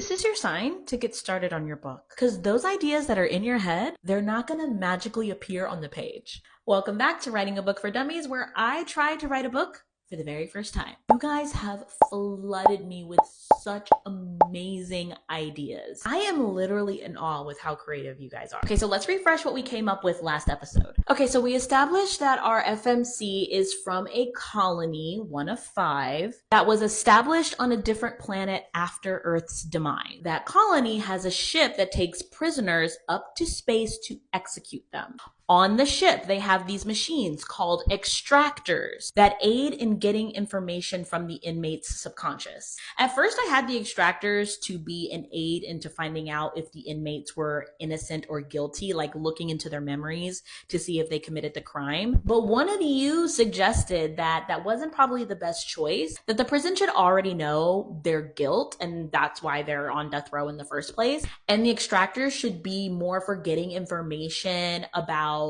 This is your sign to get started on your book because those ideas that are in your head, they're not going to magically appear on the page. Welcome back to Writing a Book for Dummies, where I try to write a book for the very first time. You guys have flooded me with such amazing ideas. I am literally in awe with how creative you guys are. Okay, so let's refresh what we came up with last episode. Okay, so we established that our FMC is from a colony, one of 5, that was established on a different planet after Earth's demise. That colony has a ship that takes prisoners up to space to execute them. On the ship, they have these machines called extractors that aid in getting information from the inmate's subconscious. At first, I had the extractors to be an aid into finding out if the inmates were innocent or guilty, like looking into their memories to see if they committed the crime. But one of you suggested that that wasn't probably the best choice, that the prison should already know their guilt, and that's why they're on death row in the first place. And the extractors should be more for getting information about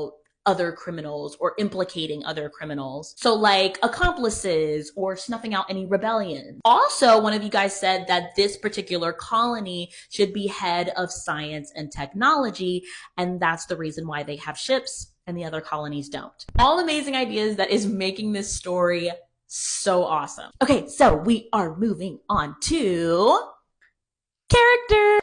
other criminals or implicating other criminals. So like accomplices or snuffing out any rebellion. Also, one of you guys said that this particular colony should be head of science and technology, and that's the reason why they have ships and the other colonies don't. All amazing ideas that is making this story so awesome. Okay, so we are moving on to character.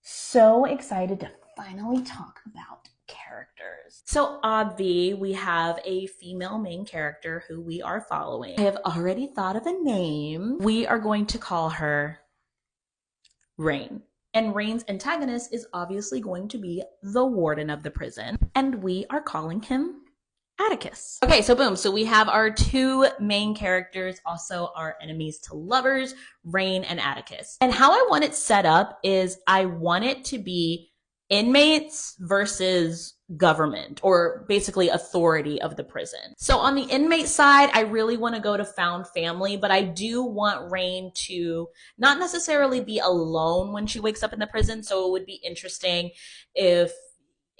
So excited to finally talk about characters. So obvi, we have a female main character who we are following. I have already thought of a name. We are going to call her Rain. And Rain's antagonist is obviously going to be the warden of the prison. And we are calling him Atticus. Okay, so boom. So we have our 2 main characters, also our enemies to lovers, Rain and Atticus. And how I want it set up is I want it to be inmates versus government, or basically authority of the prison. So on the inmate side, I really want to go to found family, but I do want Rain to not necessarily be alone when she wakes up in the prison. So it would be interesting if,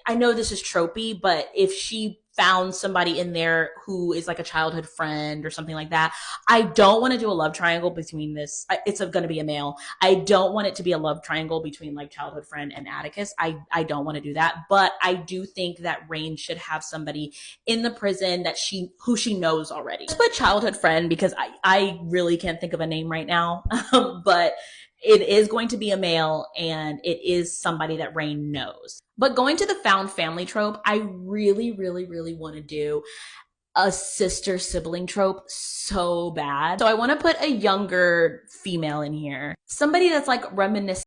I know this is tropey, but if she found somebody in there who is like a childhood friend or something like that. I don't want to do a love triangle between this. It's going to be a male. I don't want it to be a love triangle between like childhood friend and Atticus. I don't want to do that. But I do think that Rain should have somebody in the prison that who she knows already. Just put childhood friend because I really can't think of a name right now. But it is going to be a male, and it is somebody that Rain knows. But going to the found family trope, I really, really, really want to do a sister sibling trope so bad. So I want to put a younger female in here. Somebody that's like reminiscent